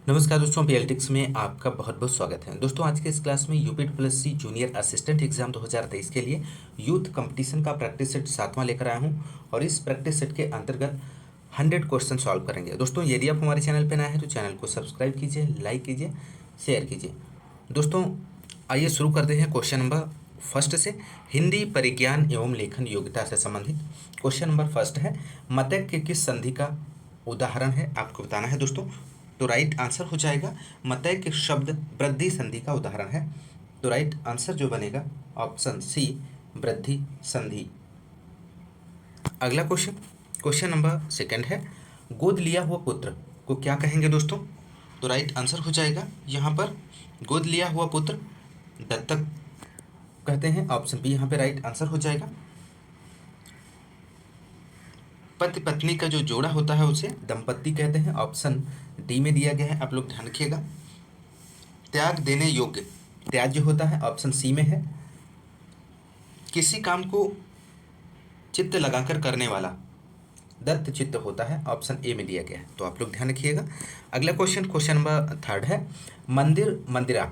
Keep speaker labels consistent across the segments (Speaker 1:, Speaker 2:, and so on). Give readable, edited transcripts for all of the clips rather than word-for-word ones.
Speaker 1: नमस्कार दोस्तों, पीएलटिक्स में आपका बहुत बहुत स्वागत है। दोस्तों आज के इस क्लास में यूपी+सी जूनियर असिस्टेंट एग्जाम 2023 के लिए यूथ कंपटीशन का प्रैक्टिस सेट 7वां लेकर आया हूं और इस प्रैक्टिस सेट के अंतर्गत 100 क्वेश्चन सॉल्व करेंगे। दोस्तों यदि आप हमारे चैनल पर नए हैं तो चैनल को सब्सक्राइब कीजिए, लाइक कीजिए, शेयर कीजिए। दोस्तों आइए शुरू करते हैं क्वेश्चन नंबर फर्स्ट से। हिंदी परिज्ञान एवं लेखन योग्यता से संबंधित क्वेश्चन नंबर फर्स्ट है, मतैक्य के किस संधि का उदाहरण है आपको बताना है दोस्तों। तो राइट आंसर हो जाएगा मतैक्य शब्द वृद्धि संधि का उदाहरण है। तो राइट आंसर जो बनेगा ऑप्शन सी, वृद्धि संधि। अगला क्वेश्चन, क्वेश्चन नंबर सेकंड है, गोद लिया हुआ पुत्र को क्या कहेंगे दोस्तों। तो राइट आंसर हो जाएगा यहाँ पर गोद लिया हुआ पुत्र दत्तक कहते हैं। ऑप्शन बी यहाँ पे राइट आंसर हो जाएगा। पति पत्नी का जो जोड़ा होता है उसे दंपत्ति कहते हैं। ऑप्शन डी में दिया गया है, आप लोग ध्यान रखिएगा। त्याग देने योग्य त्याज्य होता है, ऑप्शन सी में है। किसी काम को चित्त लगाकर करने वाला दत्त चित्त होता है, ऑप्शन ए में दिया गया है, तो आप लोग ध्यान रखिएगा। अगला क्वेश्चन, क्वेश्चन नंबर थर्ड है, मंदिर मंदिरा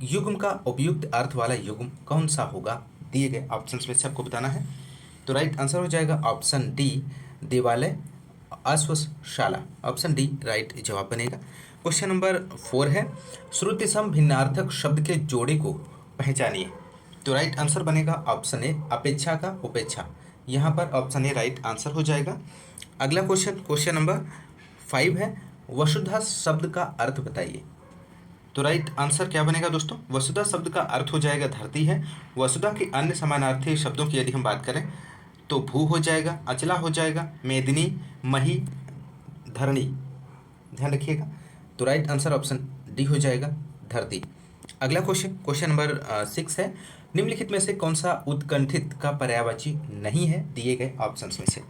Speaker 1: युग्म का उपयुक्त अर्थ वाला युग्म कौन सा होगा, दिए गए ऑप्शंस में से आपको बताना है। तो राइट आंसर हो जाएगा ऑप्शन डी, देवालय अश्वशाला। ऑप्शन डी राइट जवाब बनेगा। क्वेश्चन नंबर 4 है, श्रुति सम भिन्नार्थक शब्द के जोड़े को पहचानिए। तो राइट आंसर बनेगा ऑप्शन ए, अपेक्षा का उपेक्षा। यहाँ पर ऑप्शन ए राइट आंसर हो जाएगा। अगला क्वेश्चन, क्वेश्चन नंबर 5 है, वसुधा शब्द का अर्थ बताइए। तो राइट आंसर क्या बनेगा दोस्तों, वसुधा शब्द का अर्थ हो जाएगा धरती है। वसुधा के अन्य समानार्थी शब्दों की यदि हम बात करें तो भू हो जाएगा, अचला हो जाएगा, मेदिनी, मही, धरणी। ध्यान रखिएगा। तो राइट आंसर ऑप्शन डी हो जाएगा, धरती। अगला क्वेश्चन, क्वेश्चन नंबर 6 है, निम्नलिखित में से कौन सा उत्कंठित का पर्यायवाची नहीं है, दिए गए ऑप्शंस में से।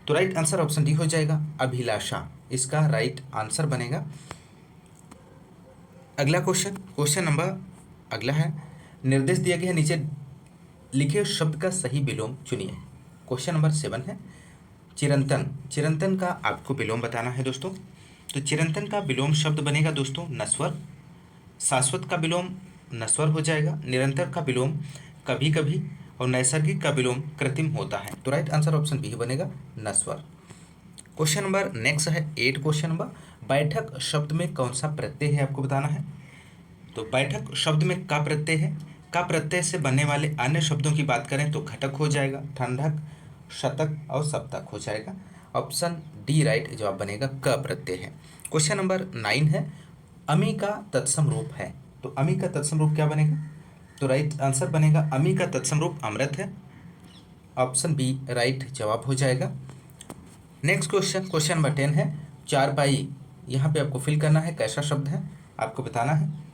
Speaker 1: तो राइट आंसर ऑप्शन डी हो जाएगा, अभिलाषा। इसका राइट आंसर बनेगा। अगला क्वेश्चन, क्वेश्चन नंबर अगला है, निर्देश दिया गया है, नीचे लिखे शब्द का सही विलोम चुनिए। क्वेश्चन नंबर 7 है, चिरंतन। चिरंतन का आपको विलोम बताना है दोस्तों। तो चिरंतन का विलोम शब्द बनेगा दोस्तों नश्वर। शाश्वत का विलोम नश्वर हो जाएगा। निरंतर का विलोम कभी कभी, और नैसर्गिक का विलोम कृत्रिम होता है। तो राइट आंसर ऑप्शन बी बनेगा, नश्वर। क्वेश्चन नंबर नेक्स्ट है 8 क्वेश्चन नंबर, बैठक शब्द में कौन सा प्रत्यय है आपको बताना है। तो बैठक शब्द में का प्रत्यय है। का प्रत्यय से बनने वाले अन्य शब्दों की बात करें तो घटक हो जाएगा, ठंडक, शतक और सप्तक हो जाएगा। ऑप्शन डी राइट जवाब बनेगा, क प्रत्यय है। क्वेश्चन नंबर 9 है, अमी का तत्सम रूप है। तो अमी का तत्सम रूप क्या बनेगा। तो राइट आंसर बनेगा, अमी का तत्सम रूप अमृत है। ऑप्शन बी राइट जवाब हो जाएगा। नेक्स्ट क्वेश्चन, क्वेश्चन नंबर 10 है, चारपाई। यहाँ पे आपको फिल करना है कैसा शब्द है आपको बताना है।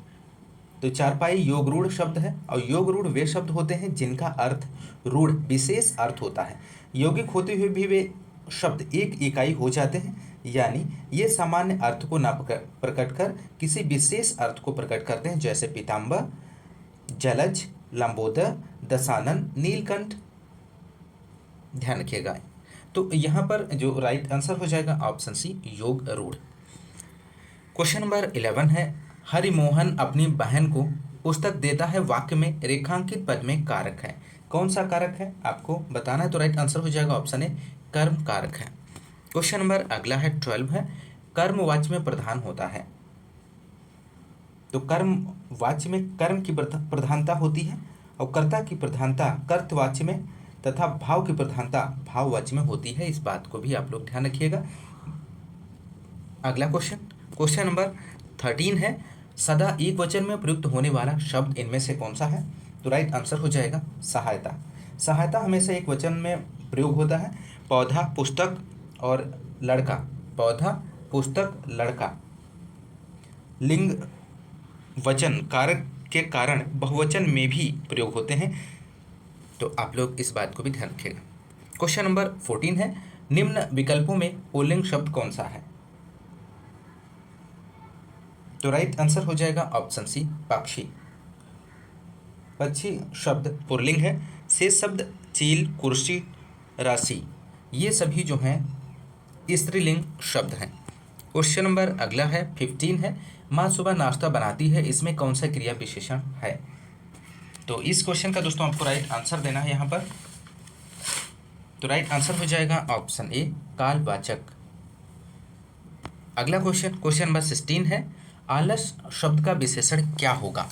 Speaker 1: तो चारपाई योग रूढ़ शब्द है, और योग रूढ़ वे शब्द होते हैं जिनका अर्थ रूढ़ विशेष अर्थ होता है। यौगिक होते हुए भी वे शब्द एक इकाई हो जाते हैं, यानी ये सामान्य अर्थ को ना प्रकट कर किसी विशेष अर्थ को प्रकट करते हैं, जैसे पीताम्बर, जलज, लंबोदर, दशानन, नीलकंठ। ध्यान रखिएगा। तो यहाँ पर जो राइट आंसर हो जाएगा ऑप्शन सी, योग रूढ़। क्वेश्चन नंबर 11 है, हरिमोहन अपनी बहन को पुस्तक देता है, वाक्य में रेखांकित पद में कारक है। कौन सा कारक है आपको बताना है। तो राइट आंसर हो जाएगा ऑप्शन ए, कर्म कारक है। क्वेश्चन नंबर अगला है 12 है, कर्म वाच्य में प्रधान होता है। तो कर्म वाच्य में कर्म की प्रधानता होती है, और कर्ता की प्रधानता कर्तवाच्य में, तथा भाव की प्रधानता भाववाच्य में होती है। इस बात को भी आप लोग ध्यान रखिएगा। अगला क्वेश्चन, क्वेश्चन नंबर 13 है, सदा एक वचन में प्रयुक्त होने वाला शब्द इनमें से कौन सा है। तो राइट आंसर हो जाएगा सहायता। सहायता हमेशा एक वचन में प्रयोग होता है। पौधा, पुस्तक और लड़का। पौधा, पुस्तक, लड़का। लिंग वचन कारक के कारण बहुवचन में भी प्रयोग होते हैं, तो आप लोग इस बात को भी ध्यान रखिएगा। क्वेश्चन नंबर 14 है, निम्न विकल्पों में पुल्लिंग शब्द कौन सा है। तो राइट आंसर हो जाएगा ऑप्शन सी, पक्षी। पक्षी शब्द पुल्लिंग है। शेष शब्द चील, कुर्सी, राशि, ये सभी जो हैं स्त्रीलिंग शब्द हैं। क्वेश्चन नंबर अगला है 15 है, माँ सुबह नाश्ता बनाती है, इसमें कौन सा क्रिया विशेषण है। तो इस क्वेश्चन का दोस्तों आपको राइट आंसर देना है यहाँ पर। तो राइट आंसर हो जाएगा ऑप्शन ए कालवाचक। अगला क्वेश्चन नंबर 16 है, आलस शब्द का विशेषण क्या होगा।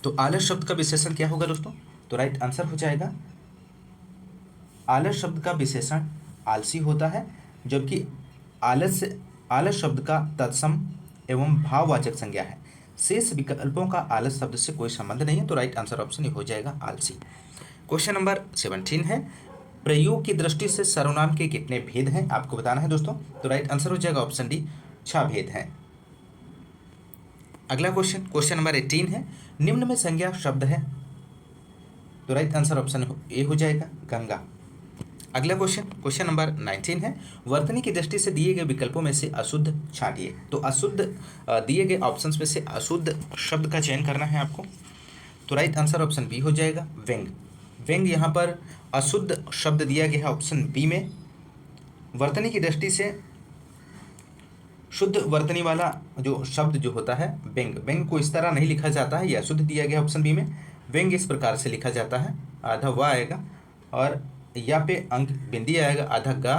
Speaker 1: तो आलस शब्द का विशेषण क्या होगा दोस्तों। तो राइट आंसर हो जाएगा, आलस शब्द का विशेषण आलसी होता है, जबकि आलस शब्द का तत्सम एवं भाववाचक संज्ञा है। शेष विकल्पों का आलस शब्द से कोई संबंध नहीं है। तो राइट आंसर ऑप्शन हो जाएगा आलसी। क्वेश्चन नंबर 17 है, प्रयोग की दृष्टि से सर्वनाम के कितने भेद हैं, आपको बताना है दोस्तों। तो राइट आंसर हो जाएगा ऑप्शन डी 6 भेद हैं। अगला क्वेश्चन नंबर 18 है, निम्न में संज्ञा शब्द है। तो राइट आंसर ऑप्शन ए हो जाएगा गंगा। अगला क्वेश्चन नंबर 19 है, वर्तनी की दृष्टि से दिए गए विकल्पों में से अशुद्ध छांटिए। तो अशुद्ध दिए गए ऑप्शंस में से अशुद्ध शब्द का चयन करना है आपको। तो राइट आंसर ऑप्शन बी हो जाएगा व्यंग। व्यंग यहाँ पर अशुद्ध शब्द दिया गया है ऑप्शन बी में। वर्तनी की दृष्टि से शुद्ध वर्तनी वाला जो शब्द जो होता है व्यंग, व्यंग को इस तरह नहीं लिखा जाता है, यह अशुद्ध दिया गया ऑप्शन बी में। व्यंग इस प्रकार से लिखा जाता है, आधा वा आएगा और या पे अंक बिंदी आएगा, आधा गा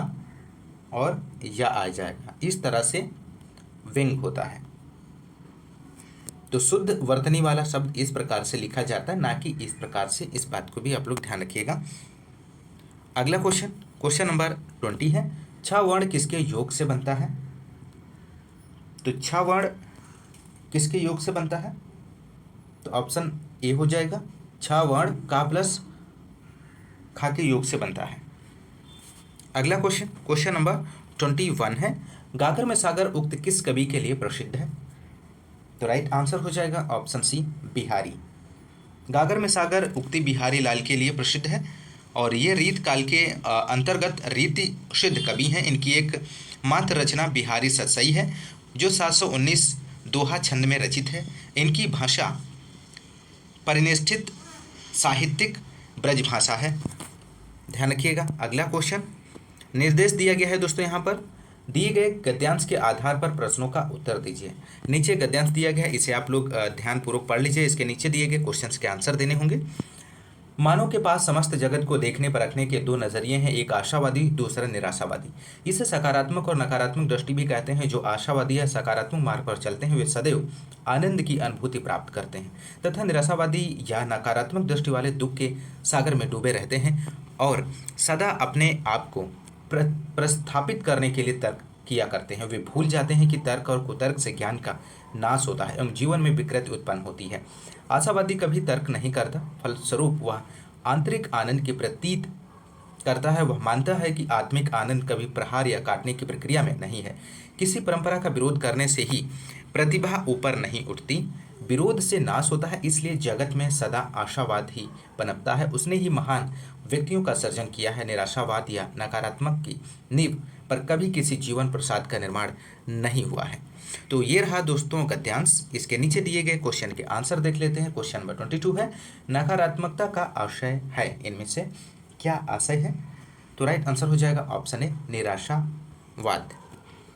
Speaker 1: और या आ जाएगा, इस तरह से व्यंग होता है। तो शुद्ध वर्तनी वाला शब्द इस प्रकार से लिखा जाता है, ना कि इस प्रकार से। इस बात को भी आप लोग ध्यान रखिएगा। अगला क्वेश्चन नंबर 20 है, छ वर्ण किसके योग से बनता है। तो छ वर्ण किसके योग से बनता है। तो ऑप्शन ए हो जाएगा, छ वर्ण का प्लस खा के योग से बनता है। अगला क्वेश्चन नंबर 21 है, गागर में सागर उक्त किस कवि के लिए प्रसिद्ध है। तो राइट आंसर हो जाएगा ऑप्शन सी बिहारी। गागर में सागर उक्ति बिहारी लाल के लिए प्रसिद्ध है और ये रीत काल के अंतर्गत रीति सिद्ध कवि हैं। इनकी एक मात्र रचना बिहारी सतसई है, जो 719 दोहा छंद में रचित है। इनकी भाषा परिनिष्ठित साहित्यिक ब्रज भाषा है, ध्यान रखिएगा। अगला क्वेश्चन, निर्देश दिया गया है दोस्तों, यहाँ पर दिए गए गद्यांश के आधार पर प्रश्नों का उत्तर दीजिए। नीचे गद्यांश दिया गया है, इसे आप लोग ध्यानपूर्वक पढ़ लीजिए। इसके नीचे दिए गए क्वेश्चंस के आंसर देने होंगे। मानव के पास समस्त जगत को देखने परखने के दो नजरिए हैं, एक आशावादी, दूसरा निराशावादी। इसे सकारात्मक और नकारात्मक दृष्टि भी कहते हैं। जो आशावादी या सकारात्मक मार्ग पर चलते हैं वे सदैव आनंद की अनुभूति प्राप्त करते हैं, तथा निराशावादी या नकारात्मक दृष्टि वाले दुख के सागर में डूबे रहते हैं और सदा अपने आप को प्रस्थापित करने के लिए तर्क किया करते हैं। वे भूल जाते हैं कि तर्क और कुतर्क से ज्ञान का नाश होता है एवं जीवन में विकृति उत्पन्न होती है। आशावादी कभी तर्क नहीं करता, फलस्वरूप वह आंतरिक आनंद की प्रतीत करता है। वह मानता है कि आत्मिक आनंद कभी प्रहार या काटने की प्रक्रिया में नहीं है। किसी परंपरा का विरोध करने से ही प्रतिभा ऊपर नहीं उठती, विरोध से नाश होता है। इसलिए जगत में सदा आशावाद ही पनपता है। उसने ही महान व्यक्तियों का सर्जन किया है। निराशावाद या नकारात्मक की नींव पर कभी किसी जीवन प्रसाद का निर्माण नहीं हुआ है। तो ये रहा दोस्तों गद्यांश। इसके नीचे दिए गए क्वेश्चन के आंसर देख लेते हैं। क्वेश्चन नंबर 22 है, नकारात्मकता का आशय है, इनमें से क्या आशय है। तो राइट आंसर हो जाएगा ऑप्शन ए निराशावाद।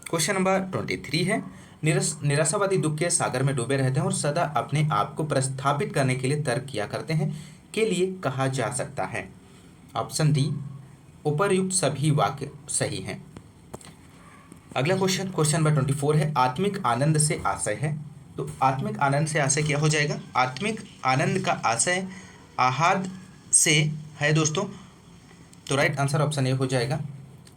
Speaker 1: क्वेश्चन नंबर 23 है, निराशावादी दुख के सागर में डूबे रहते हैं और सदा अपने आप को प्रस्थापित करने के लिए तर्क किया करते हैं, के लिए कहा जा सकता है। ऑप्शन डी उपर्युक्त सभी वाक्य सही हैं। अगला क्वेश्चन नंबर 24 है, आत्मिक आनंद से आशय है। तो आत्मिक आनंद से आशय क्या हो जाएगा। आत्मिक आनंद का आशय आहाद से है दोस्तों। तो राइट आंसर ऑप्शन ए हो जाएगा।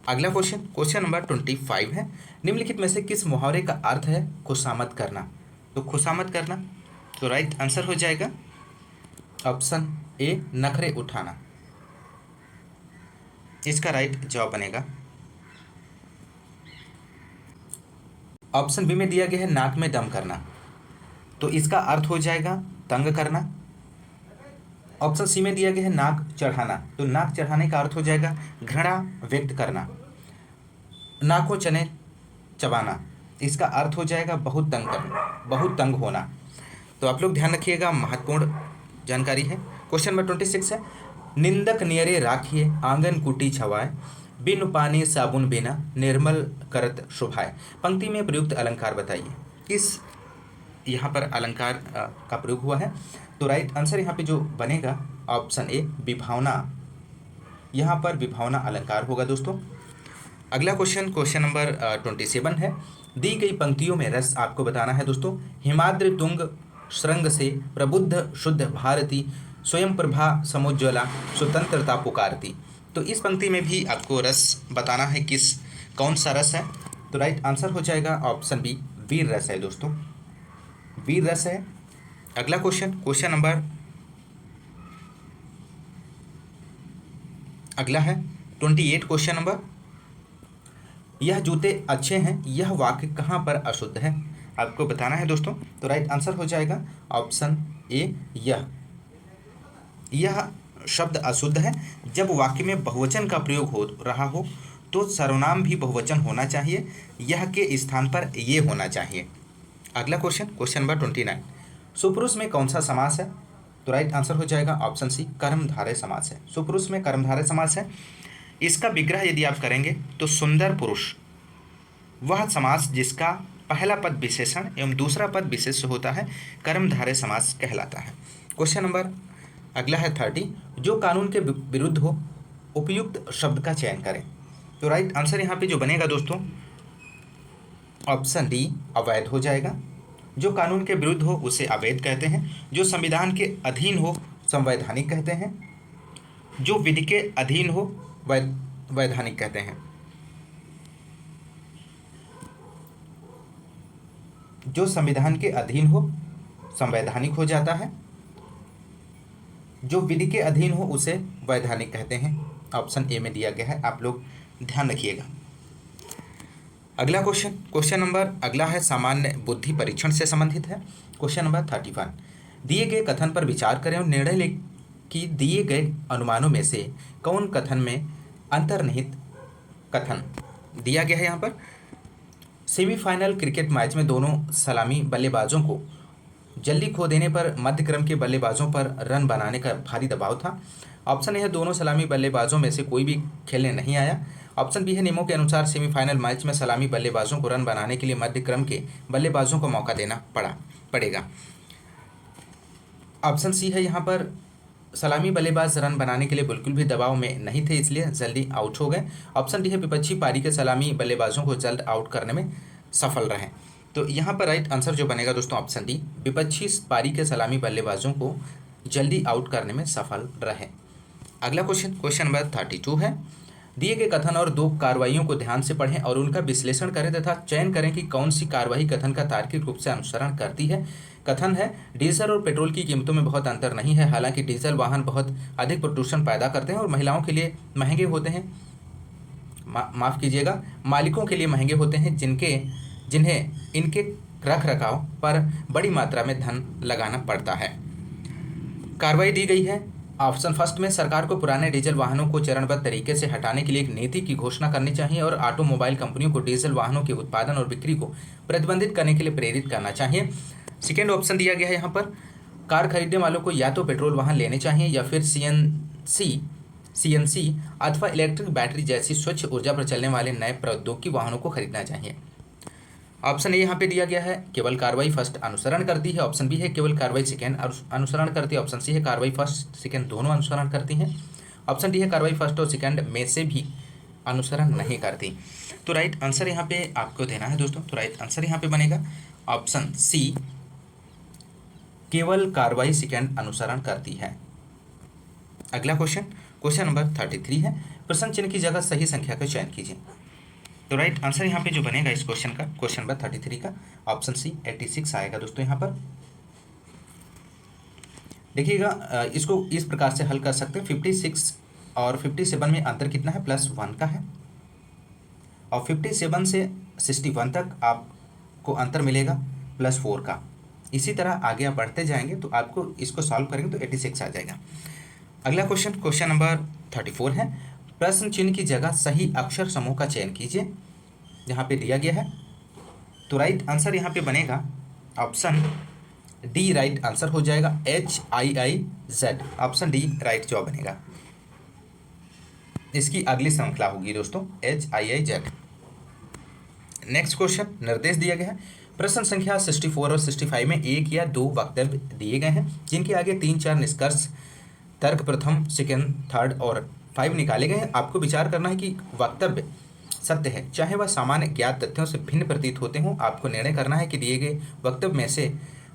Speaker 1: अगला क्वेश्चन नंबर 25 है, निम्नलिखित में से किस मुहावरे का अर्थ है खुशामद करना। तो खुशामद करना, तो राइट आंसर हो जाएगा ऑप्शन ए नखरे उठाना। इसका राइट जवाब बनेगा। ऑप्शन बी में दिया गया है नाक में दम करना, तो इसका अर्थ हो जाएगा तंग करना। ऑप्शन सी में दिया गया है नाक चढ़ाना, तो नाक चढ़ाने का अर्थ हो जाएगा घृणा व्यक्त करना। नाकों चने चबाना, इसका अर्थ हो जाएगा बहुत तंग करना, बहुत तंग होना। तो आप लोग ध्यान रखिएगा, महत्वपूर्ण जानकारी है। क्वेश्चन नंबर 26 है, निंदक नियरे राखिए आंगन कुटी छवाए, बिनु पानी साबुन बिना निर्मल करत शोभाए। पंक्ति में प्रयुक्त अलंकार बताइए। किस यहाँ पर अलंकार का प्रयोग हुआ है? तो राइट आंसर यहाँ पे जो बनेगा ऑप्शन ए विभावना। यहाँ पर विभावना अलंकार होगा दोस्तों। अगला क्वेश्चन, क्वेश्चन नंबर 27 है। दी गई पंक्तियों में रस आपको बताना है दोस्तों। हिमाद्रि तुंग श्रृंग से प्रबुद्ध शुद्ध भारती, स्वयं प्रभा समुज्ज्वला स्वतंत्रता पुकारती। तो इस पंक्ति में भी आपको रस बताना है, किस कौन सा रस है? तो राइट आंसर हो जाएगा ऑप्शन बी वीर रस है दोस्तों, वीर रस है। अगला क्वेश्चन, क्वेश्चन नंबर अगला है 28 क्वेश्चन नंबर। यह जूते अच्छे हैं, यह वाक्य कहाँ पर अशुद्ध है? आपको बताना है दोस्तों। तो राइट आंसर हो जाएगा ऑप्शन ए यह शब्द अशुद्ध है। जब वाक्य में बहुवचन का प्रयोग हो रहा हो तो सर्वनाम भी बहुवचन होना चाहिए, यह के स्थान पर ये होना चाहिए। अगला क्वेश्चन, क्वेश्चन नंबर 29। सुपुरुष में कौन सा समास है? तो राइट आंसर हो जाएगा ऑप्शन सी कर्मधारय समास है। सुपुरुष में कर्मधारय समास है। इसका विग्रह यदि आप करेंगे तो सुंदर पुरुष वह समास जिसका पहला पद विशेषण एवं दूसरा पद विशेष्य होता है कर्मधारय समास कहलाता है। क्वेश्चन नंबर अगला है 30। जो कानून के विरुद्ध हो उपयुक्त शब्द का चयन करें। तो राइट आंसर यहाँ पे जो बनेगा दोस्तों ऑप्शन डी अवैध हो जाएगा। जो कानून के विरुद्ध हो उसे अवैध कहते हैं। जो संविधान के अधीन हो संवैधानिक कहते हैं। जो विधि के अधीन हो वैधानिक कहते हैं। जो संविधान के अधीन हो संवैधानिक हो जाता है। जो विधि के अधीन हो उसे वैधानिक कहते हैं। ऑप्शन ए में दिया गया है, आप लोग ध्यान रखिएगा। अगला क्वेश्चन, क्वेश्चन नंबर अगला है सामान्य बुद्धि परीक्षण से संबंधित है। Question number 31। दिए गए कथन पर विचार करें और निर्णय लें कि दिए गए अनुमानों में से कौन कथन में अंतर्निहित कथन दिया गया है। यहाँ पर सेमीफाइनल क्रिकेट मैच में दोनों सलामी बल्लेबाजों को जल्दी खो देने पर मध्य क्रम के बल्लेबाजों पर रन बनाने का भारी दबाव था। ऑप्शन ए है दोनों सलामी बल्लेबाजों में से कोई भी खेलने नहीं आया। ऑप्शन बी है नियमों के अनुसार सेमीफाइनल मैच में सलामी बल्लेबाजों को रन बनाने के लिए मध्य क्रम के बल्लेबाजों को मौका देना पड़ेगा। ऑप्शन सी है यहाँ पर सलामी बल्लेबाज रन बनाने के लिए बिल्कुल भी दबाव में नहीं थे, इसलिए जल्दी आउट हो गए। ऑप्शन डी है विपक्षी पारी के सलामी बल्लेबाजों को जल्द आउट करने में सफल रहे। तो यहाँ पर राइट आंसर जो बनेगा दोस्तों ऑप्शन डी विपक्षी पारी के सलामी बल्लेबाजों को जल्दी आउट करने में सफल रहे। अगला क्वेश्चन, क्वेश्चन नंबर 32 है। दिए गए कथन और दो कार्रवाइयों को ध्यान से पढ़ें और उनका विश्लेषण करें तथा चयन करें कि कौन सी कार्रवाई कथन का तार्किक रूप से अनुसरण करती है। कथन है डीजल और पेट्रोल की कीमतों में बहुत अंतर नहीं है, हालांकि डीजल वाहन बहुत अधिक प्रदूषण पैदा करते हैं और महिलाओं के लिए महंगे होते हैं, माफ़ कीजिएगा मालिकों के लिए महंगे होते हैं जिन्हें इनके रख रखाव पर बड़ी मात्रा में धन लगाना पड़ता है। कार्रवाई दी गई है ऑप्शन फर्स्ट में सरकार को पुराने डीजल वाहनों को चरणबद्ध तरीके से हटाने के लिए एक नीति की घोषणा करनी चाहिए और ऑटोमोबाइल कंपनियों को डीजल वाहनों के उत्पादन और बिक्री को प्रतिबंधित करने के लिए प्रेरित करना चाहिए। सेकेंड ऑप्शन दिया गया है यहाँ पर कार खरीदने वालों को या तो पेट्रोल वाहन लेने चाहिए या फिर सीएनसी अथवा इलेक्ट्रिक बैटरी जैसी स्वच्छ ऊर्जा पर चलने वाले नए प्रौद्योगिकी वाहनों को खरीदना चाहिए। ऑप्शन ए यहाँ पे दिया गया है केवल कार्रवाई फर्स्ट अनुसरण करती है। ऑप्शन बी है केवल कार्रवाई सेकेंड अनुसरण करती है। ऑप्शन सी है कार्रवाई फर्स्ट सेकेंड दोनों अनुसरण करती हैं। ऑप्शन डी है कार्रवाई फर्स्ट और सेकेंड में से भी अनुसरण नहीं करती। तो राइट आंसर यहाँ पे आपको देना है दोस्तों। तो राइट आंसर यहाँ पे बनेगा ऑप्शन सी केवल कार्रवाई सेकेंड अनुसरण करती है। अगला क्वेश्चन, क्वेश्चन नंबर 33 है। प्रश्न चिन्ह की जगह सही संख्या का चयन कीजिए। तो राइट आंसर यहाँ पे जो बनेगा इस क्वेश्चन का, क्वेश्चन नंबर 33 का ऑप्शन सी 86 आएगा दोस्तों। यहाँ पर देखिएगा इसको इस प्रकार से हल कर सकते हैं। 56 और 57 में अंतर कितना है? +1 का है और 57 से 61 तक आपको अंतर मिलेगा +4 का। इसी तरह आगे आप बढ़ते जाएंगे तो आपको इसको सॉल्व करेंगे तो 86 आ जाएगा। अगला क्वेश्चन, क्वेश्चन नंबर 34 है। प्रश्न चिन्ह की जगह सही अक्षर समूह का चयन कीजिए। यहाँ पे दिया गया है तो राइट आंसर यहाँ पे बनेगा ऑप्शन डी राइट आंसर हो जाएगा HIIZ। ऑप्शन डी राइट जवाब बनेगा। इसकी अगली श्रृंखला होगी दोस्तों HIIZ। नेक्स्ट क्वेश्चन निर्देश दिया गया है। प्रश्न संख्या 64 और 65 में एक या दो वक्तव्य दिए गए हैं जिनके आगे 3-4 निष्कर्ष तर्क प्रथम, सेकंड, थर्ड और 5 निकाले गए हैं। आपको विचार करना है कि वक्तव्य सत्य है चाहे वह सामान्य ज्ञात तथ्यों से भिन्न प्रतीत होते हों। आपको निर्णय करना है कि दिए गए वक्तव्य में से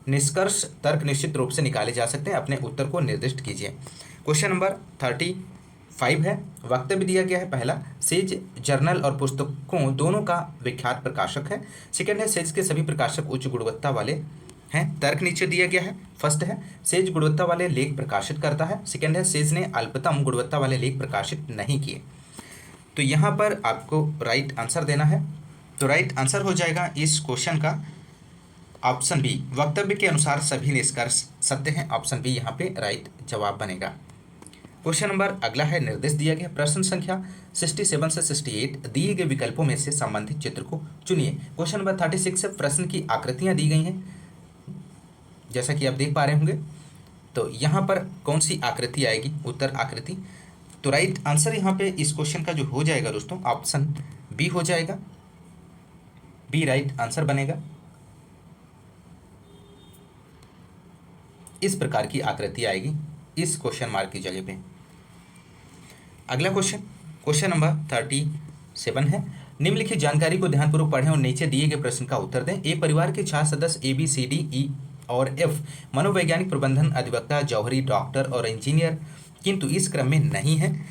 Speaker 1: निष्कर्ष तर्क निश्चित रूप से निकाले जा सकते हैं। अपने उत्तर को निर्दिष्ट कीजिए। क्वेश्चन नंबर 35 है। वक्तव्य दिया गया है पहला, सेज जर्नल और पुस्तकों दोनों का विख्यात प्रकाशक है। सेकंड है, सेज के सभी प्रकाशक उच्च गुणवत्ता वाले हैं। तर्क नीचे दिया गया है। फर्स्ट है, सेज गुणवत्ता वाले लेख प्रकाशित करता है। सेकंड है, सेज ने अल्पतम गुणवत्ता वाले लेख प्रकाशित नहीं किए। तो यहाँ पर आपको राइट आंसर देना है। तो राइट आंसर हो जाएगा इस क्वेश्चन का ऑप्शन बी, वक्तव्य के अनुसार सभी निष्कर्ष सत्य हैं। ऑप्शन बी यहाँ पे राइट जवाब बनेगा। क्वेश्चन नंबर अगला है, निर्देश दिया गया प्रश्न संख्या 67 से 68 दिए गए विकल्पों में से संबंधित चित्र को चुनिए। क्वेश्चन नंबर 36 से प्रश्न की आकृतियां दी गई हैं जैसा कि आप देख पा रहे होंगे। तो यहाँ पर कौन सी आकृति आएगी, उत्तर आकृति। तो राइट आंसर यहाँ पे इस क्वेश्चन का जो हो जाएगा दोस्तों ऑप्शन बी हो जाएगा। बी राइट आंसर बनेगा। इस प्रकार की आकृति आएगी इस क्वेश्चन मार्क की जगह पे। अगला क्वेश्चन, क्वेश्चन नंबर 37 है। निम्नलिखित जानकारी को ध्यानपूर्वक पढ़ें और नीचे दिए गए प्रश्न का उत्तर दें। एक परिवार के 4 सदस्य ABCDE और F मनोवैज्ञानिक, प्रबंधन, अधिवक्ता, जौहरी, डॉक्टर और इंजीनियर किंतु इस क्रम में नहीं है।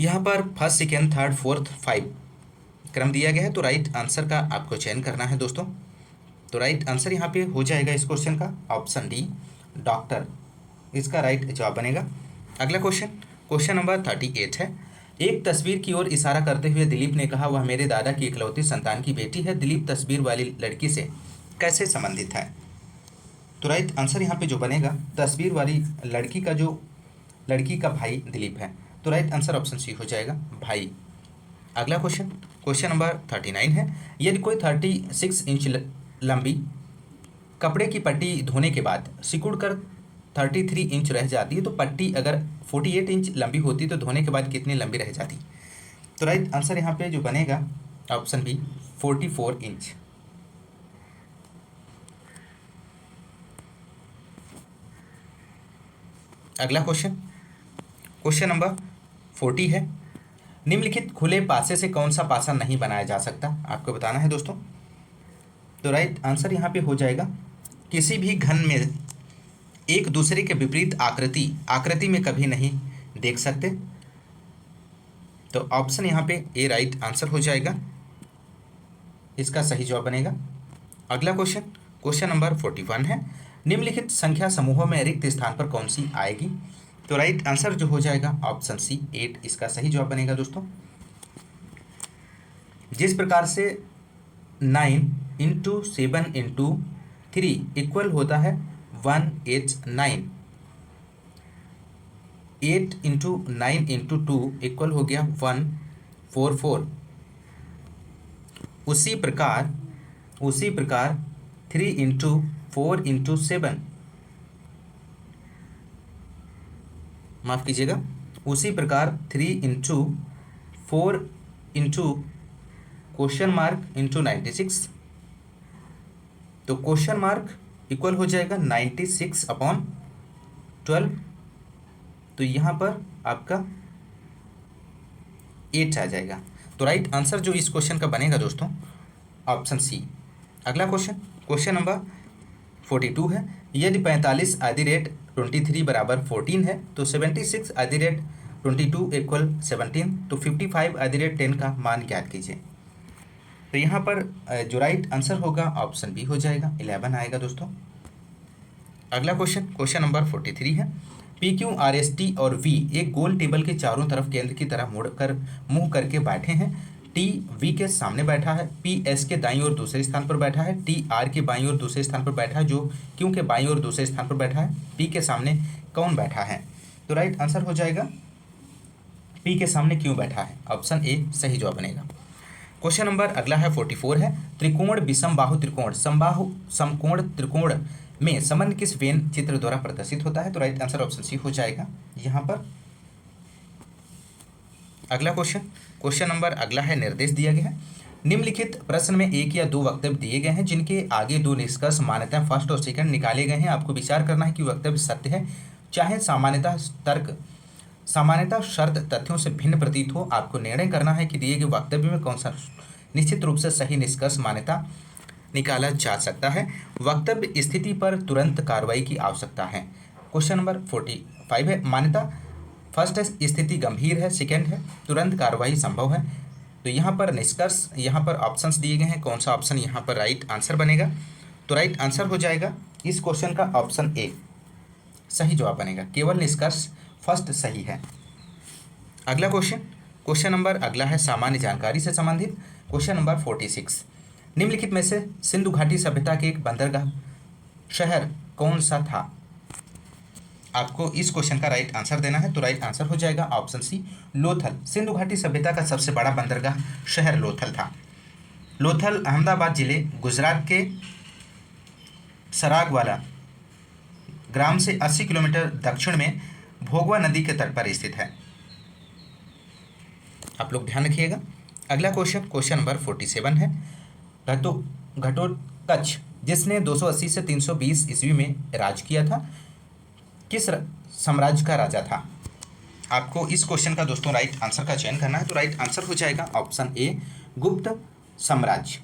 Speaker 1: यहाँ पर फर्स्ट, सेकेंड, थर्ड, फोर्थ, 5 क्रम दिया गया है। तो राइट आंसर का आपको चयन करना है दोस्तों। तो राइट आंसर यहाँ पे हो जाएगा इस क्वेश्चन का ऑप्शन डी, डॉक्टर इसका राइट जवाब बनेगा। अगला क्वेश्चन, क्वेश्चन नंबर 38 है। एक तस्वीर की ओर इशारा करते हुए दिलीप ने कहा, वह मेरे दादा की इकलौती संतान की बेटी है। दिलीप तस्वीर वाली लड़की से कैसे संबंधित है? तो राइट आंसर यहाँ पे जो बनेगा, तस्वीर वाली लड़की का भाई दिलीप है। तो राइट आंसर ऑप्शन सी हो जाएगा, भाई। अगला क्वेश्चन, क्वेश्चन नंबर 39 है। यदि कोई 36 इंच लंबी कपड़े की पट्टी धोने के बाद सिकुड़ कर 33 इंच रह जाती है तो पट्टी अगर 48 इंच लंबी होती तो धोने के बाद कितनी लंबी रह जाती? तो राइट आंसर यहाँ पे जो बनेगा ऑप्शन बी, 44 इंच। अगला क्वेश्चन, क्वेश्चन नंबर 40 है। निम्नलिखित खुले पासे से कौन सा पासा नहीं बनाया जा सकता? आपको बताना है दोस्तों। तो राइट आंसर यहाँ पे हो जाएगा, किसी भी घन में एक दूसरे के विपरीत आकृति में कभी नहीं देख सकते। तो ऑप्शन यहाँ पे ए राइट आंसर हो जाएगा, इसका सही जवाब बनेगा। अगला क्वेश्चन, क्वेश्चन नंबर 41 है। निम्नलिखित संख्या समूहों में रिक्त स्थान पर कौन सी आएगी? तो राइट आंसर जो हो जाएगा ऑप्शन सी, 8 इसका सही जवाब बनेगा दोस्तों। जिस प्रकार से 9 × 7 × 3 इक्वल होता है 189, 8 × 9 × 2 इक्वल हो गया 144। उसी प्रकार 3 × 4 × 7, माफ कीजिएगा, उसी प्रकार 3 × 4 × क्वेश्चन मार्क × 96। तो क्वेश्चन मार्क इक्वल हो जाएगा 96/12। तो यहाँ पर आपका 8 आ जाएगा। तो राइट आंसर जो इस क्वेश्चन का बनेगा दोस्तों ऑप्शन सी। अगला क्वेश्चन, क्वेश्चन नंबर 42 है। यदि 45/23 बराबर 14 है तो 76/22 इक्वल 17, तो 55/10 का मान ज्ञात कीजिए। तो यहाँ पर जो राइट आंसर होगा ऑप्शन बी हो जाएगा, 11 आएगा दोस्तों। अगला क्वेश्चन, क्वेश्चन नंबर 43 है। PQRST और V एक गोल टेबल के चारों तरफ केंद्र की तरह मुड़कर मुंह करके बैठे हैं। T V के सामने बैठा है, P S के दाईं ओर दूसरे स्थान पर बैठा है, T R के बाईं ओर दूसरे स्थान पर बैठा है, जो Q के बाईं ओर दूसरे स्थान पर बैठा है। P के सामने कौन बैठा है? तो राइट आंसर हो जाएगा P के सामने Q बैठा है, ऑप्शन ए सही जवाब बनेगा। क्वेश्चन नंबर अगला है 44 है। त्रिकोण विषम बाहु त्रिकोण समकोण त्रिकोण में संबंध किस वेन चित्र द्वारा प्रदर्शित होता है? तो राइट आंसर ऑप्शन सी हो जाएगा यहाँ पर। अगला क्वेश्चन, क्वेश्चन नंबर अगला है, निर्देश दिया गया है निम्नलिखित प्रश्न में एक या दो वक्तव्य दिए गए हैं जिनके आगे दो निष्कर्ष मान्यता फर्स्ट और सेकंड निकाले गए हैं। आपको विचार करना है कि वक्तव्य सत्य है चाहे सामान्यतः शर्त तथ्यों से भिन्न प्रतीत हो। आपको निर्णय करना है कि दिए गए वक्तव्य में कौन सा निश्चित रूप से सही निष्कर्ष मान्यता निकाला जा सकता है। वक्तव्य स्थिति पर तुरंत कार्रवाई की आवश्यकता है। क्वेश्चन नंबर 45 है, मान्यता फर्स्ट है स्थिति गंभीर है, सेकंड है तुरंत कार्रवाई संभव है। तो यहाँ पर निष्कर्ष, यहाँ पर ऑप्शंस दिए गए हैं, कौन सा ऑप्शन यहाँ पर राइट आंसर बनेगा? तो राइट आंसर हो जाएगा इस क्वेश्चन का ऑप्शन ए सही जवाब बनेगा। केवल निष्कर्ष फर्स्ट सही है। अगला क्वेश्चन, क्वेश्चन नंबर अगला है सामान्य जानकारी से संबंधित। क्वेश्चन नंबर 46, निम्नलिखित में से सिंधु घाटी सभ्यता के एक बंदरगाह शहर कौन सा था? आपको इस क्वेश्चन का राइट आंसर देना है। तो राइट आंसर हो जाएगा ऑप्शन सी लोथल। सिंधु घाटी सभ्यता का सबसे बड़ा बंदरगाह शहर लोथल था। लोथल अहमदाबाद जिले गुजरात के सरागवाला ग्राम से 80 किलोमीटर दक्षिण में भोगवा नदी के तट पर स्थित है। आप लोग ध्यान रखिएगा। अगला क्वेश्चन, क्वेश्चन नंबर 47 है, घटोत्कच जिसने 280 से 320 ईस्वी में राज किया था किस साम्राज्य का राजा था? आपको इस क्वेश्चन का दोस्तों राइट आंसर का चयन करना है। तो राइट आंसर हो जाएगा ऑप्शन ए गुप्त साम्राज्य।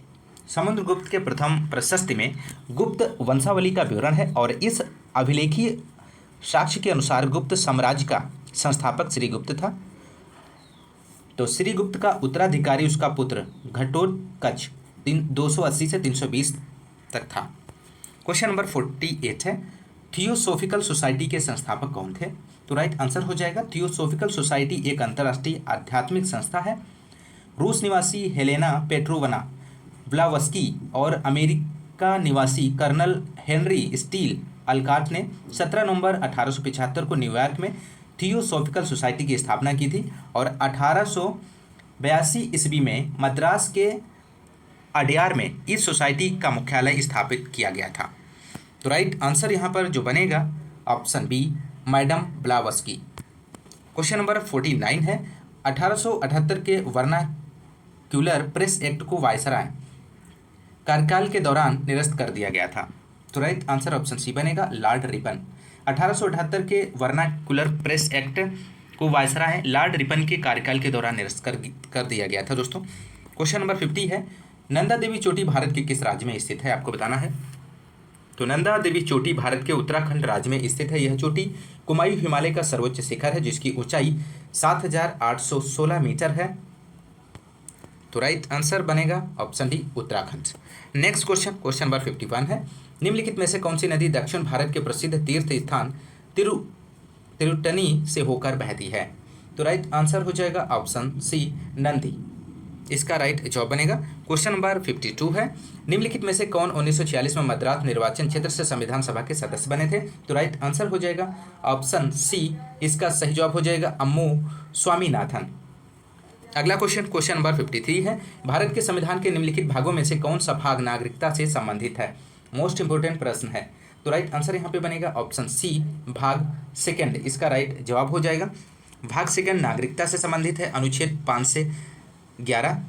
Speaker 1: समुद्रगुप्त के प्रथम प्रशस्ति में गुप्त वंशावली का विवरण है और इस अभिलेखीय साक्ष्य के अनुसार गुप्त साम्राज्य का संस्थापक श्रीगुप्त था। तो श्रीगुप्त का उत्तराधिकारी उसका पुत्र घटोत्कच 280 से 320 तक था। क्वेश्चन नंबर 48 है, थियोसोफिकल सोसाइटी के संस्थापक कौन थे? तो राइट आंसर हो जाएगा थियोसोफिकल सोसाइटी एक अंतर्राष्ट्रीय आध्यात्मिक संस्था है। रूस निवासी हेलेना पेट्रोवना ब्लावस्की और अमेरिका निवासी कर्नल हेनरी स्टील अल्काट ने 17 नवंबर 1875 को न्यूयॉर्क में थियोसोफिकल सोसाइटी की स्थापना की थी और 1882 ईस्वी में मद्रास के अडयार में इस सोसाइटी का मुख्यालय स्थापित किया गया था। तो राइट आंसर यहाँ पर जो बनेगा option B madam Blavatsky. Question number 49 है, 1878 के वर्नाक्यूलर प्रेस एक्ट को वायसराय कार्यकाल के दौरान निरस्त कर दिया गया था। तो राइट आंसर ऑप्शन सी बनेगा लॉर्ड रिपन। 1878 के वर्नाक्यूलर प्रेस एक्ट को वायसराय लॉर्ड रिपन के कार्यकाल के दौरान निरस्त कर दिया गया था दोस्तों। क्वेश्चन नंबर 50 है, नंदा देवी चोटी भारत के किस राज्य में स्थित है? आपको बताना है। तो नंदा देवी चोटी भारत के उत्तराखंड राज्य में स्थित है। यह चोटी कुमायूं हिमालय का सर्वोच्च शिखर है जिसकी ऊंचाई 7816 मीटर है। तो राइट आंसर बनेगा option D Uttarakhand. Next question, question number 51 है, निम्नलिखित में से कौन सी नदी दक्षिण भारत के प्रसिद्ध तीर्थ स्थान तिरुटनी से होकर बहती है? तो राइट आंसर हो जाएगा ऑप्शन सी नंदी। इसका राइट जवाब बनेगा। क्वेश्चन नंबर 52 है, निम्नलिखित में से कौन 1946 में मद्रास निर्वाचन क्षेत्र से संविधान सभा के सदस्य बने थे? तो राइट आंसर हो जाएगा ऑप्शन सी। इसका सही जवाब हो जाएगा अम्मू स्वामीनाथन। अगला क्वेश्चन, क्वेश्चन नंबर 53 है, भारत के संविधान के निम्नलिखित भागों में से कौन सा भाग नागरिकता से संबंधित है? मोस्ट इंपोर्टेंट प्रश्न है। तो राइट आंसर यहाँ पे बनेगा ऑप्शन सी भाग सेकंड। इसका राइट जवाब हो जाएगा भाग सेकंड नागरिकता से संबंधित है। अनुच्छेद 5 से 11।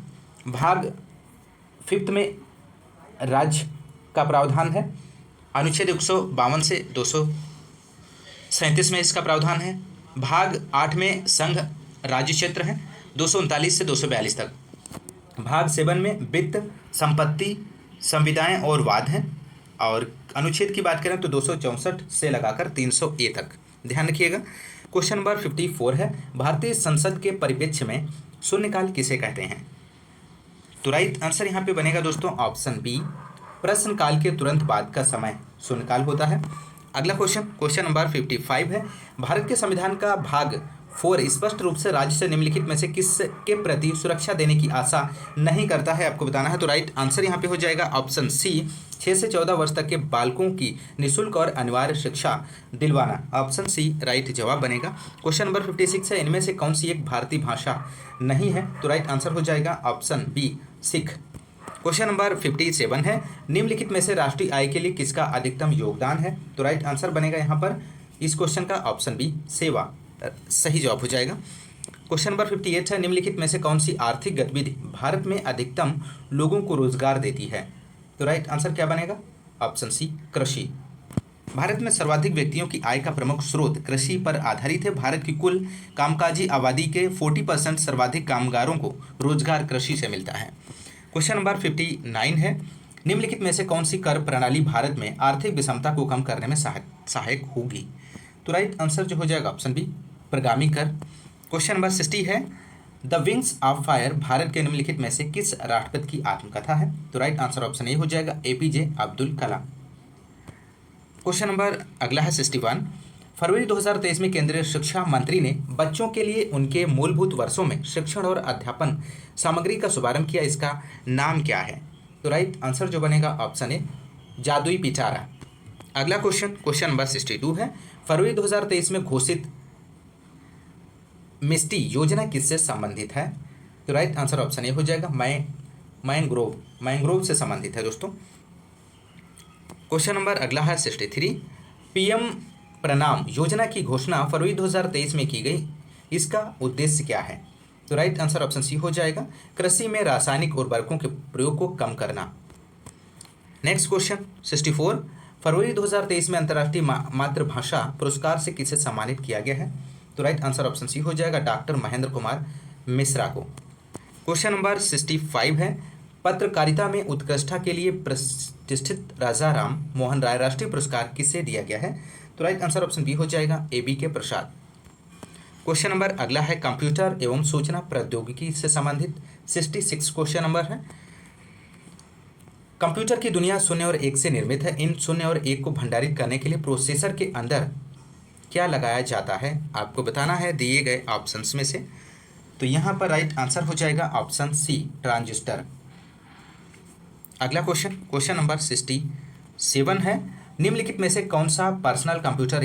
Speaker 1: भाग फिफ्थ में राज्य का प्रावधान है। अनुच्छेद 152 से 237 में इसका प्रावधान है। भाग 8 में संघ राज्य क्षेत्र है 239 से 242 तक। भाग 7 में वित्त संपत्ति संविदाएं और वाद हैं। और अनुच्छेद की बात करें तो 264 से लगाकर 300 ए तक। ध्यान रखिएगा। क्वेश्चन नंबर 54 है, भारतीय संसद के परिप्रेक्ष्य में शून्यकाल किसे कहते हैं? तो राइट आंसर यहाँ पे बनेगा दोस्तों ऑप्शन बी प्रश्नकाल के तुरंत बाद का समय शून्यकाल होता है। अगला क्वेश्चन, क्वेश्चन नंबर 55 है, भारत के संविधान का भाग 4 स्पष्ट रूप से राज्य से निम्नलिखित में से किस के प्रति सुरक्षा देने की आशा नहीं करता है? आपको बताना है। तो राइट आंसर यहाँ पे हो जाएगा ऑप्शन सी 6 से 14 वर्ष तक के बालकों की निःशुल्क और अनिवार्य शिक्षा दिलवाना। ऑप्शन सी राइट जवाब बनेगा। क्वेश्चन नंबर 56 है, इनमें से कौन सी एक भारतीय भाषा नहीं है? तो राइट आंसर हो जाएगा option B Sikh. Question number 57 है, निम्नलिखित में से राष्ट्रीय आय के लिए किसका अधिकतम योगदान है? तो राइट आंसर बनेगा यहाँ पर इस क्वेश्चन का ऑप्शन बी सेवा। सही जवाब हो जाएगा। क्वेश्चन नंबर 58 है, निम्नलिखित में से कौन सी आर्थिक गतिविधि भारत में अधिकतम लोगों को रोजगार देती है? तो राइट आंसर क्या बनेगा? ऑप्शन सी, कृषि। भारत में सर्वाधिक व्यक्तियों की आय का प्रमुख स्रोत कृषि पर आधारित है। भारत की कुल कामकाजी आबादी के 40% सर्वाधिक कामगारों को रोजगार कृषि से मिलता है। क्वेश्चन नंबर 59 है, निम्नलिखित में से कौन सी कर प्रणाली भारत में आर्थिक विषमता को कम करने में सहायक होगी? तो राइट आंसर जो हो जाएगा ऑप्शन बी, प्रगामी कर। क्वेश्चन नंबर 60 है, the wings of fire Bharat के निम्नलिखित में से किस राष्ट्रपति की आत्मकथा है? तो राइट आंसर ऑप्शन ए हो जाएगा, APJ Abdul Kalam. Question number अगला है 61, फरवरी 2023 में केंद्रीय शिक्षा मंत्री ने बच्चों के लिए उनके मूलभूत वर्षों में शिक्षण और अध्यापन सामग्री का शुभारंभ किया, इसका नाम क्या है? तो राइट आंसर जो बनेगा ऑप्शन ए, जादुई पिटारा। अगला क्वेश्चन नंबर 62 है, फरवरी 2023 में घोषित मिस्टी योजना किससे संबंधित है? तो राइट आंसर ऑप्शन ए हो जाएगा, मैंग्रोव से संबंधित है दोस्तों। क्वेश्चन नंबर अगला है 63, पीएम प्रणाम योजना की घोषणा फरवरी 2023 में की गई, इसका उद्देश्य क्या है? तो राइट आंसर ऑप्शन सी हो जाएगा, कृषि में रासायनिक उर्वरकों के प्रयोग को कम करना। नेक्स्ट क्वेश्चन 64, फरवरी 2023 में अंतर्राष्ट्रीय मातृभाषा पुरस्कार से किसे सम्मानित किया गया है? तो राइट आंसर ऑप्शन सी हो जाएगा, डॉक्टर महेंद्र कुमार मिश्रा को। क्वेश्चन नंबर 65 है, पत्रकारिता में उत्कृष्टता के लिए प्रतिष्ठित राजा राम मोहन राय राष्ट्रीय पुरस्कार किसे दिया गया है? तो राइट आंसर ऑप्शन बी हो जाएगा, एबी के प्रसाद। क्वेश्चन नंबर अगला है, कंप्यूटर एवं सूचना प्रौद्योगिकी से संबंधित 66 क्वेश्चन नंबर है, कंप्यूटर की दुनिया 0 और 1 से निर्मित है। इन 0 और 1 को भंडारित करने के लिए प्रोसेसर के अंदर क्या लगाया जाता है? आपको बताना है दिए गए ऑप्शंस में से। तो यहाँ पर राइट आंसर हो जाएगा ऑप्शन सी, ट्रांजिस्टर। अगला क्वेश्चन नंबर 67 है, निम्नलिखित में से कौन सा पर्सनल कंप्यूटर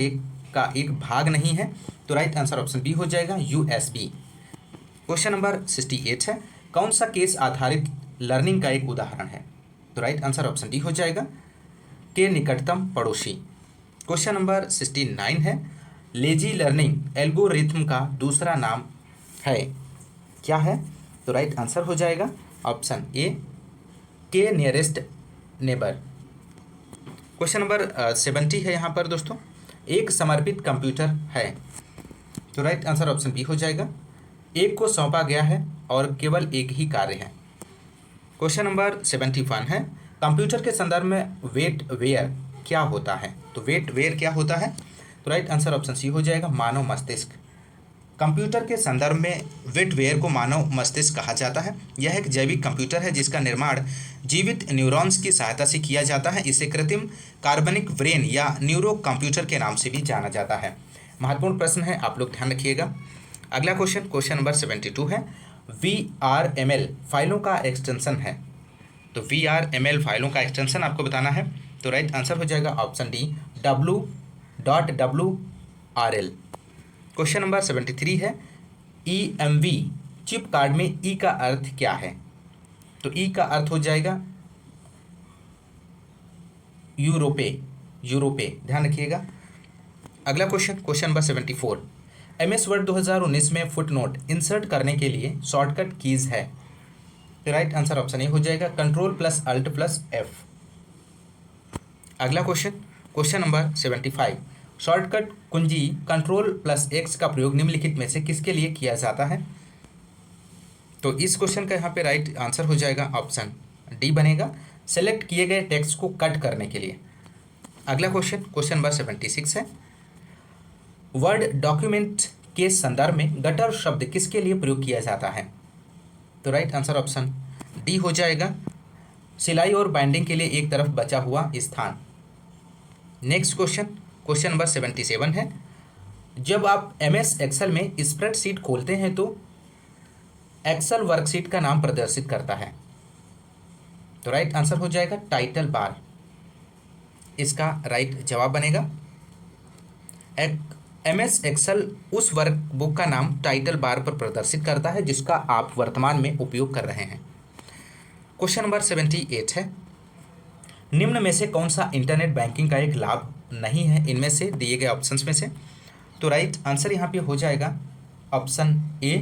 Speaker 1: का एक भाग नहीं है? तो राइट आंसर ऑप्शन बी हो जाएगा, यूएसबी। क्वेश्चन नंबर 68 है, कौन सा केस आधारित लर्निंग का एक उदाहरण है? तो राइट आंसर ऑप्शन डी हो जाएगा, के निकटतम पड़ोसी। क्वेश्चन नंबर 69 है, लेजी लर्निंग एल्गोरिथम का दूसरा नाम है, क्या है? तो राइट आंसर हो जाएगा ऑप्शन ए, के नियरेस्ट नेबर। क्वेश्चन नंबर 70 है यहाँ पर दोस्तों, एक समर्पित कंप्यूटर है। तो राइट आंसर ऑप्शन बी हो जाएगा, एक को सौंपा गया है और केवल एक ही कार्य है। क्वेश्चन नंबर 71 है, कंप्यूटर के संदर्भ में वेटवेयर क्या होता है? तो वेटवेयर क्या होता है? तो राइट आंसर ऑप्शन सी हो जाएगा, मानव मस्तिष्क। कंप्यूटर के संदर्भ में वेटवेयर को मानव मस्तिष्क कहा जाता है। यह एक जैविक कंप्यूटर है जिसका निर्माण जीवित न्यूरॉन्स की सहायता से किया जाता है। इसे कृत्रिम कार्बनिक ब्रेन या न्यूरो कंप्यूटर के नाम से भी जाना जाता है। महत्वपूर्ण प्रश्न है, आप लोग ध्यान रखिएगा। अगला क्वेश्चन नंबर 72 है, VRML फाइलों का एक्सटेंशन है। तो VRML फाइलों का एक्सटेंशन आपको बताना है। तो राइट आंसर हो जाएगा option D, wwrl। Question number 73 है, EMV चिप कार्ड में ई का अर्थ क्या है? तो ई का अर्थ हो जाएगा यूरोपे, ध्यान रखिएगा। अगला क्वेश्चन नंबर 74, MS वर्ड 2019 में फुटनोट इंसर्ट करने के लिए शॉर्टकट कीज है। तो राइट आंसर ऑप्शन ए हो जाएगा, Ctrl+Alt+F। अगला क्वेश्चन नंबर 75, शॉर्टकट कुंजी Ctrl+X का प्रयोग निम्नलिखित में से किसके लिए किया जाता है? तो इस क्वेश्चन का यहाँ पे राइट आंसर हो जाएगा ऑप्शन डी बनेगा, सेलेक्ट किए गए टेक्स्ट को कट करने के लिए। अगला क्वेश्चन नंबर 76 है, वर्ड डॉक्यूमेंट के संदर्भ में गटर शब्द किसके लिए प्रयोग किया जाता है? तो राइट आंसर ऑप्शन डी हो जाएगा, सिलाई और बाइंडिंग के लिए एक तरफ बचा हुआ स्थान। नेक्स्ट क्वेश्चन नंबर 77 है, जब आप MS एक्सेल में स्प्रेडशीट खोलते हैं तो एक्सेल वर्कशीट का नाम प्रदर्शित करता है। तो राइट आंसर हो जाएगा टाइटल बार, इसका राइट जवाब बनेगा। MS एक्सेल उस वर्कबुक का नाम टाइटल बार पर प्रदर्शित करता है जिसका आप वर्तमान में उपयोग कर रहे हैं। क्वेश्चन नंबर 78 है, निम्न में से कौन सा इंटरनेट बैंकिंग का एक लाभ नहीं है इनमें से दिए गए ऑप्शंस में से? तो राइट आंसर यहाँ पे हो जाएगा ऑप्शन ए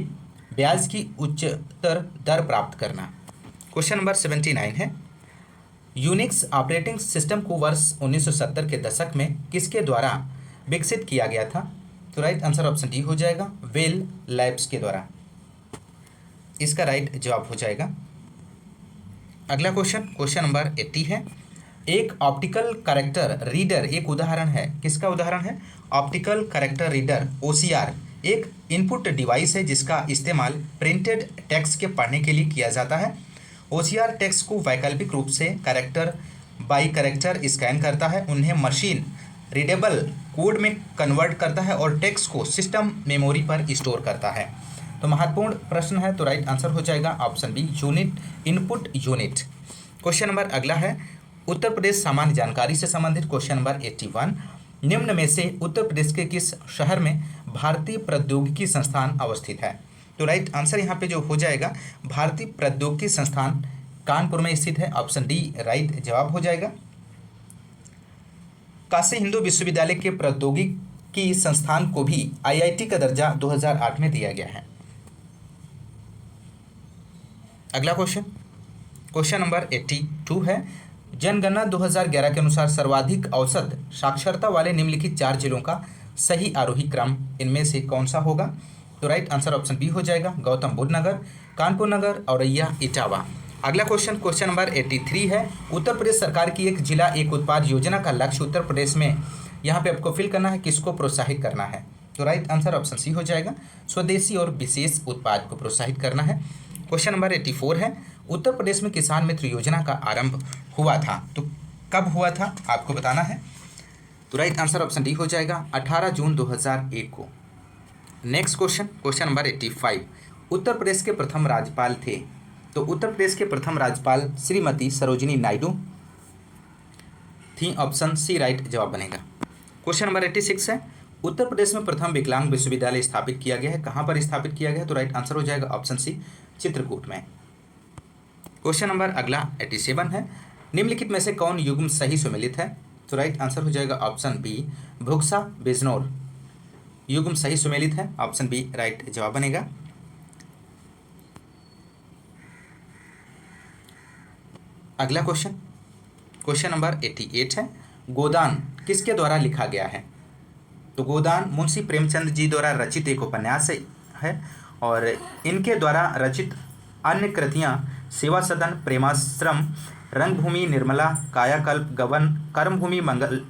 Speaker 1: ब्याज की उच्चतर दर प्राप्त करना। क्वेश्चन नंबर 79 है, यूनिक्स ऑपरेटिंग सिस्टम को वर्ष 1970 के दशक में किसके द्वारा विकसित किया गया था? तो राइट आंसर ऑप्शन डी हो जाएगा, बेल लैब्स के द्वारा। इसका राइट जवाब हो जाएगा। अगला क्वेश्चन नंबर 80 है, एक ऑप्टिकल कैरेक्टर रीडर एक उदाहरण है। किसका उदाहरण है? ऑप्टिकल कैरेक्टर रीडर ओसीआर एक इनपुट डिवाइस है जिसका इस्तेमाल प्रिंटेड टेक्स्ट के पढ़ने के लिए किया जाता है। ओसीआर टेक्स्ट को वैकल्पिक रूप से कैरेक्टर बाई कैरेक्टर स्कैन करता है, उन्हें मशीन रीडेबल कोड में कन्वर्ट करता है और टेक्स्ट को सिस्टम मेमोरी पर स्टोर करता है। तो महत्वपूर्ण प्रश्न है, तो राइट आंसर हो जाएगा option B, unit input unit. Question number अगला है, उत्तर प्रदेश सामान्य जानकारी से संबंधित क्वेश्चन नंबर 81, निम्न में से उत्तर प्रदेश के किस शहर में भारतीय प्रौद्योगिकी संस्थान अवस्थित है? तो राइट आंसर यहाँ पे जो हो जाएगा, भारतीय प्रौद्योगिकी संस्थान कानपुर में स्थित है, ऑप्शन डी राइट जवाब हो जाएगा। काशी हिंदू विश्वविद्यालय के प्रौद्योगिकी संस्थान को भी आईआईटी का दर्जा 2008 में दिया गया है। अगला क्वेश्चन नंबर 82 है, जनगणना 2011 के अनुसार सर्वाधिक औसत साक्षरता वाले निम्नलिखित 4 जिलों का सही आरोही क्रम इनमें से कौन सा होगा? तो राइट आंसर ऑप्शन बी हो जाएगा, गौतम बुद्ध नगर, कानपुर नगर, औरैया, इटावा। अगला क्वेश्चन नंबर 83 है, उत्तर प्रदेश सरकार की एक जिला एक उत्पाद योजना का लक्ष्य उत्तर प्रदेश में, यहाँ पे आपको फिल करना है, किसको प्रोत्साहित करना है? तो राइट आंसर ऑप्शन सी हो जाएगा, स्वदेशी और विशेष उत्पाद को प्रोत्साहित करना है। क्वेश्चन नंबर 84 है, उत्तर प्रदेश में किसान मित्र योजना का आरंभ हुआ था, तो कब हुआ था आपको बताना है। तो राइट आंसर ऑप्शन डी हो जाएगा, 18 जून 2001 को। Next question number 85, Uttar Pradesh के प्रथम राज्यपाल थे? तो उत्तर प्रदेश के प्रथम राज्यपाल श्रीमती सरोजिनी नायडू थी, ऑप्शन सी राइट जवाब बनेगा। क्वेश्चन नंबर 86 है, उत्तर प्रदेश में प्रथम विकलांग विश्वविद्यालय स्थापित किया गया है, कहाँ पर स्थापित किया गया है? तो राइट आंसर हो जाएगा ऑप्शन सी, चित्रकूट में। क्वेश्चन नंबर अगला 87 है, निम्नलिखित में से कौन युग्म सही सुमेलित है? तो राइट आंसर हो जाएगा ऑप्शन बी, भुक्सा बिजनौर युग्म सही सुमेलित है, ऑप्शन बी राइट जवाब बनेगा। अगला क्वेश्चन नंबर 88 है, गोदान किसके द्वारा लिखा गया है? तो गोदान मुंशी प्रेमचंद जी द्वारा रचित एक उपन्यास है और इनके द्वारा रचित अन्य कृतियाँ सेवा सदन, प्रेमाश्रम, रंगभूमि, निर्मला, कायाकल्प, गबन, कर्मभूमि, मंगल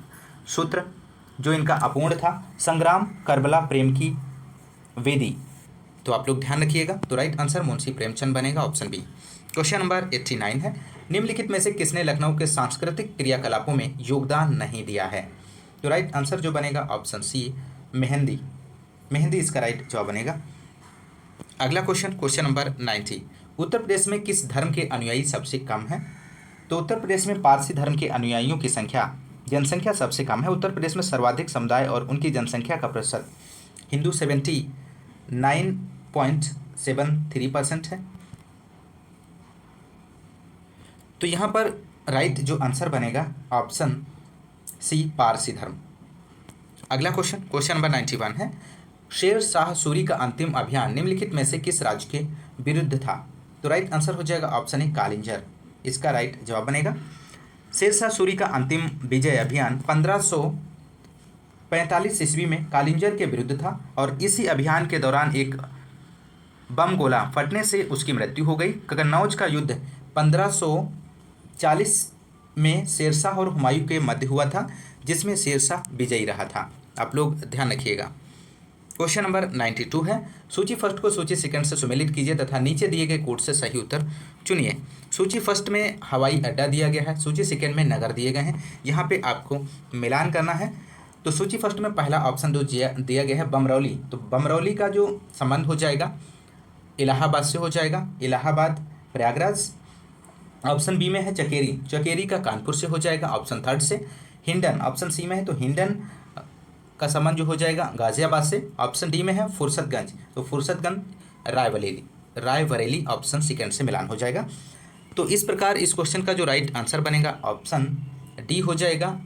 Speaker 1: सूत्र जो इनका अपूर्ण था, संग्राम, करबला, प्रेम की वेदी। तो आप लोग ध्यान रखिएगा, तो राइट आंसर मुंशी प्रेमचंद बनेगा, ऑप्शन बी। क्वेश्चन नंबर 89 है, निम्नलिखित में से किसने लखनऊ के सांस्कृतिक क्रियाकलापों में योगदान नहीं दिया है? तो राइट आंसर जो बनेगा ऑप्शन सी, मेहंदी इसका राइट जवाब बनेगा। अगला क्वेश्चन नंबर 90, उत्तर प्रदेश में किस धर्म के अनुयायी सबसे कम है? तो उत्तर प्रदेश में पारसी धर्म के अनुयायियों की जनसंख्या सबसे कम है। उत्तर प्रदेश में सर्वाधिक समुदाय और उनकी जनसंख्या का प्रतिशत हिंदू 79.73% है। तो यहाँ पर राइट जो आंसर बनेगा ऑप्शन सी, पारसी धर्म। अगला क्वेश्चन नंबर 91 है, शेर शाह सूरी का अंतिम अभियान निम्नलिखित में से किस राज्य के विरुद्ध था? तो राइट आंसर हो जाएगा ऑप्शन ए, कालिंजर, इसका राइट जवाब बनेगा। शेर शाह सूरी का अंतिम विजय अभियान 1545 ईस्वी में कालिंजर के विरुद्ध था और इसी अभियान के दौरान एक बम गोला फटने से उसकी मृत्यु हो गई। कन्नौज का युद्ध 1540 में शेरशाह और हुमायूं के मध्य हुआ था, जिसमें शेरशाह विजयी रहा था। आप लोग ध्यान रखिएगा। क्वेश्चन नंबर 92 है, सूची फर्स्ट को सूची सेकंड से सुमेलित कीजिए तथा नीचे दिए गए कोड से सही उत्तर चुनिए। सूची फर्स्ट में हवाई अड्डा दिया गया है, सूची सेकंड में नगर दिए गए हैं, यहाँ पे आपको मिलान करना है। तो सूची फर्स्ट में पहला ऑप्शन जो दिया गया है बमरौली, तो बमरौली का जो संबंध हो जाएगा इलाहाबाद से हो जाएगा, इलाहाबाद प्रयागराज। ऑप्शन बी में है चकेरी, चकेरी का कानपुर से हो जाएगा। ऑप्शन थर्ड से हिंडन, ऑप्शन सी में है तो हिंडन का संबंध जो हो जाएगा गाजियाबाद से। ऑप्शन डी में है फुर्सतगंज, तो फुर्सतगंज रायबरेली ऑप्शन सेकंड से मिलान हो जाएगा। तो इस प्रकार इस क्वेश्चन का जो राइट आंसर बनेगा ऑप्शन डी हो जाएगा।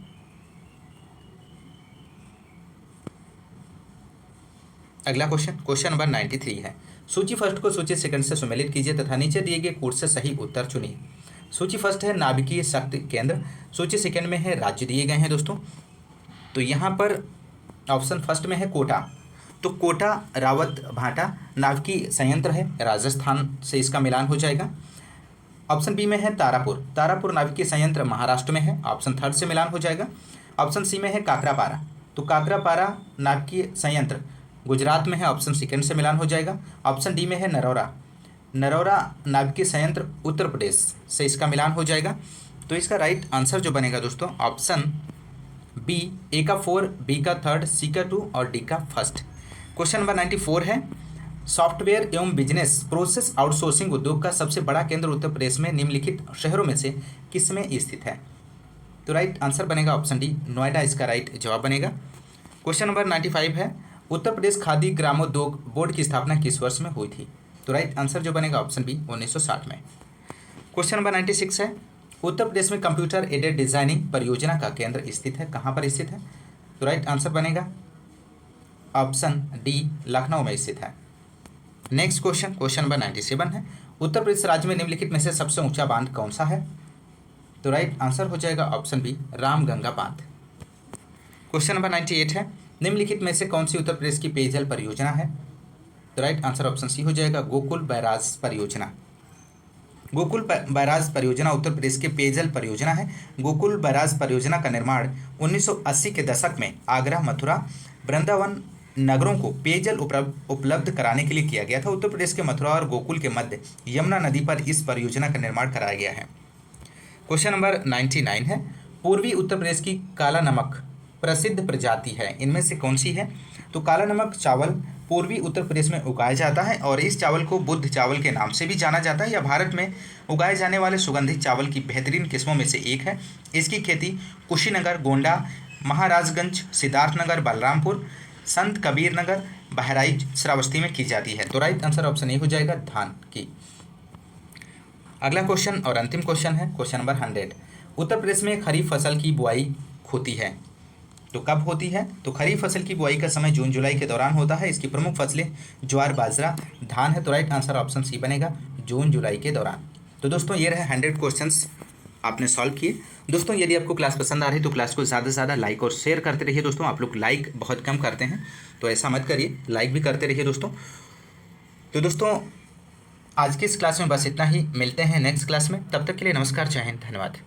Speaker 1: अगला क्वेश्चन नंबर 93 है। सूची फर्स्ट को सूची सेकंड से सुमेलित कीजिए तथा नीचे दिए गए कोड से सही उत्तर चुनिए। सूची फर्स्ट है नाभिकीय शक्ति केंद्र, सूची सेकंड में है राज्य दिए गए हैं दोस्तों। तो यहाँ पर ऑप्शन फर्स्ट में है कोटा, तो कोटा रावत भाटा नाभिकीय संयंत्र है, राजस्थान से इसका मिलान हो जाएगा। ऑप्शन बी में है तारापुर, तारापुर नाभिकीय संयंत्र महाराष्ट्र में है, ऑप्शन थर्ड से मिलान हो जाएगा। ऑप्शन सी में है काकरापारा, तो काकरापारा नाभिकीय संयंत्र गुजरात में है, ऑप्शन सेकंड से मिलान हो जाएगा। ऑप्शन डी में है नरौरा, नरौरा नाभिकीय संयंत्र उत्तर प्रदेश से इसका मिलान हो जाएगा। तो इसका राइट आंसर जो बनेगा दोस्तों ऑप्शन बी, ए का 4, बी का 3, सी का 2 और डी का फर्स्ट। क्वेश्चन नंबर 94 है। सॉफ्टवेयर एवं बिजनेस प्रोसेस आउटसोर्सिंग उद्योग का सबसे बड़ा केंद्र उत्तर प्रदेश में निम्नलिखित शहरों में से किस में स्थित है? तो राइट आंसर बनेगा ऑप्शन डी, नोएडा इसका राइट जवाब बनेगा। क्वेश्चन नंबर 95 है। उत्तर प्रदेश खादी ग्रामोद्योग बोर्ड की स्थापना किस वर्ष में हुई थी? तो राइट आंसर जो बनेगा ऑप्शन बी, 1960 में। क्वेश्चन नंबर 96 है। उत्तर प्रदेश में कंप्यूटर एडेड डिजाइनिंग परियोजना का केंद्र स्थित है, कहाँ पर स्थित है? तो राइट आंसर बनेगा ऑप्शन डी, लखनऊ में स्थित है। नेक्स्ट क्वेश्चन नंबर 97 है। उत्तर प्रदेश राज्य में निम्नलिखित में से सबसे ऊंचा बांध कौन सा है? तो राइट आंसर हो जाएगा ऑप्शन बी, रामगंगा बांध। क्वेश्चन नंबर 98 है। निम्नलिखित में से कौन सी उत्तर प्रदेश की पेयजल परियोजना है? तो राइट आंसर ऑप्शन सी हो जाएगा, गोकुल बैराज परियोजना। गोकुल बैराज परियोजना उत्तर प्रदेश के पेयजल परियोजना है। गोकुल बैराज परियोजना का निर्माण 1980 के दशक में आगरा, मथुरा, वृंदावन नगरों को पेयजल उपलब्ध कराने के लिए किया गया था। उत्तर प्रदेश के मथुरा और गोकुल के मध्य यमुना नदी पर इस परियोजना का निर्माण कराया गया है। क्वेश्चन नंबर 99 है। पूर्वी उत्तर प्रदेश की काला नमक प्रसिद्ध प्रजाति है, इनमें से कौन सी है? तो काला नमक चावल पूर्वी उत्तर प्रदेश में उगाया जाता है और इस चावल को बुद्ध चावल के नाम से भी जाना जाता है। यह भारत में उगाए जाने वाले सुगंधित चावल की बेहतरीन किस्मों में से एक है। इसकी खेती कुशीनगर, गोंडा, महाराजगंज, सिद्धार्थनगर, बलरामपुर, संत कबीर नगर, बहराइच, श्रावस्ती में की जाती है। तो राइट आंसर ऑप्शन ए हो जाएगा, धान की। अगला क्वेश्चन और अंतिम क्वेश्चन है क्वेश्चन नंबर 100। उत्तर प्रदेश में खरीफ फसल की बुआई होती है, तो कब होती है? तो खरीफ फसल की बुआई का समय जून जुलाई के दौरान होता है। इसकी प्रमुख फसलें ज्वार, बाजरा, धान है। तो राइट आंसर ऑप्शन सी बनेगा, जून जुलाई के दौरान। तो दोस्तों ये रहे 100 क्वेश्चंस आपने सॉल्व किए। दोस्तों यदि आपको क्लास पसंद आ रही है तो क्लास को ज़्यादा से ज़्यादा लाइक और शेयर करते रहिए। दोस्तों आप लोग लाइक बहुत कम करते हैं, तो ऐसा मत करिए, लाइक भी करते रहिए दोस्तों। तो दोस्तों आज की इस क्लास में बस इतना ही, मिलते हैं नेक्स्ट क्लास में। तब तक के लिए नमस्कार, जय हिंद, धन्यवाद।